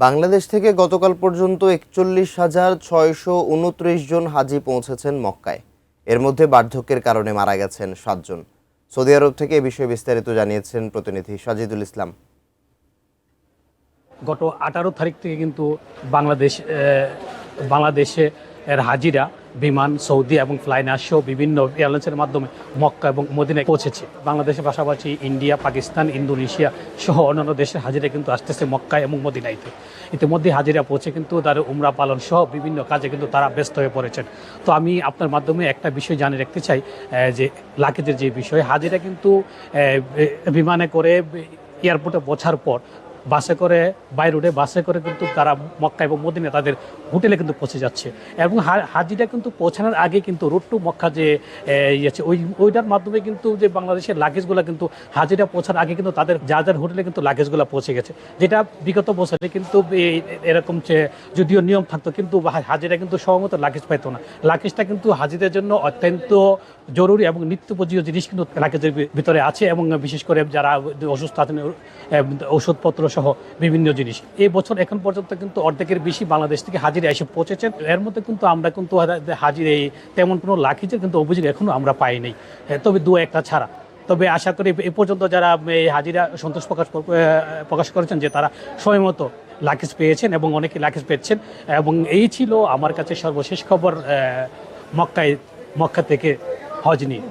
বাংলাদেশ থেকে গতকাল পর্যন্ত ৪১,৬২৯ জন হাজি পৌঁছেছেন মক্কায়। এর মধ্যে বার্ধক্যের কারণে মারা গেছেন ৭ জন। সৌদি আরব থেকে এ বিষয়ে বিস্তারিত জানিয়েছেন প্রতিনিধি সাজিদুল ইসলাম। গত 18 তারিখ থেকে কিন্তু বাংলাদেশে হাজিরা বিমান, সৌদি এবং ফ্লাইনাস সহ বিভিন্ন এয়ারলাইন্সের মাধ্যমে মক্কা এবং মদিনায় পৌঁছেছে। বাংলাদেশের পাশাপাশি ইন্ডিয়া, পাকিস্তান, ইন্দোনেশিয়া সহ অন্যান্য দেশের হাজিরা কিন্তু আসতেছে মক্কা এবং মদিনাইতে। ইতিমধ্যে হাজিরা পৌঁছে কিন্তু তারা উমরা পালন সহ বিভিন্ন কাজে কিন্তু তারা ব্যস্ত হয়ে পড়েছেন। তো আমি আপনার মাধ্যমে একটা বিষয় জানিয়ে রাখতে চাই, যে লাগেজের যে বিষয়, হাজিরা কিন্তু বিমানে করে এয়ারপোর্টে পৌঁছার পর বাসে করে, বাই রোডে বাসে করে কিন্তু তারা মক্কা এবং মদিনা তাদের হোটেলে কিন্তু পৌঁছে যাচ্ছে। এবং হাজিরা কিন্তু পৌঁছানোর আগে কিন্তু রোড টু মক্কা যে ইয়েছে ওইটার মাধ্যমে কিন্তু যে বাংলাদেশের লাগেজগুলো কিন্তু হাজিরা পৌঁছার আগে কিন্তু তাদের যার হোটেলে কিন্তু লাগেজগুলো পৌঁছে গেছে, যেটা বিগত বছরে কিন্তু এরকম যদিও নিয়ম থাকতো, কিন্তু হাজিরা কিন্তু সময়মতো লাগেজ পাইতো না। লাগেজটা কিন্তু হাজিদের জন্য অত্যন্ত জরুরি এবং নিত্যপ্রয়োজনীয় জিনিস কিন্তু লাগেজের ভিতরে আছে, এবং বিশেষ করে যারা অসুস্থ আছেন ওষুধপত্র সহ বিভিন্ন জিনিস। এই বছর এখন পর্যন্ত কিন্তু অর্ধেকের বেশি বাংলাদেশ থেকে হাজিরা এসে পৌঁছেছেন। এর মধ্যে কিন্তু আমরা কিন্তু হাজির এই তেমন কোনো লাগেজের কিন্তু অভিযোগ এখনো আমরা পাই নাই, তবে দু একটা ছাড়া। তবে আশা করি এ পর্যন্ত যারা এই হাজিরা সন্তোষ প্রকাশ করেছেন যে তারা সময় মতো লাগেজ পেয়েছেন এবং অনেকে লাগেজ পেয়েছেন। এবং এই ছিল আমার কাছে সর্বশেষ খবর মক্কা থেকে হজ নিয়ে।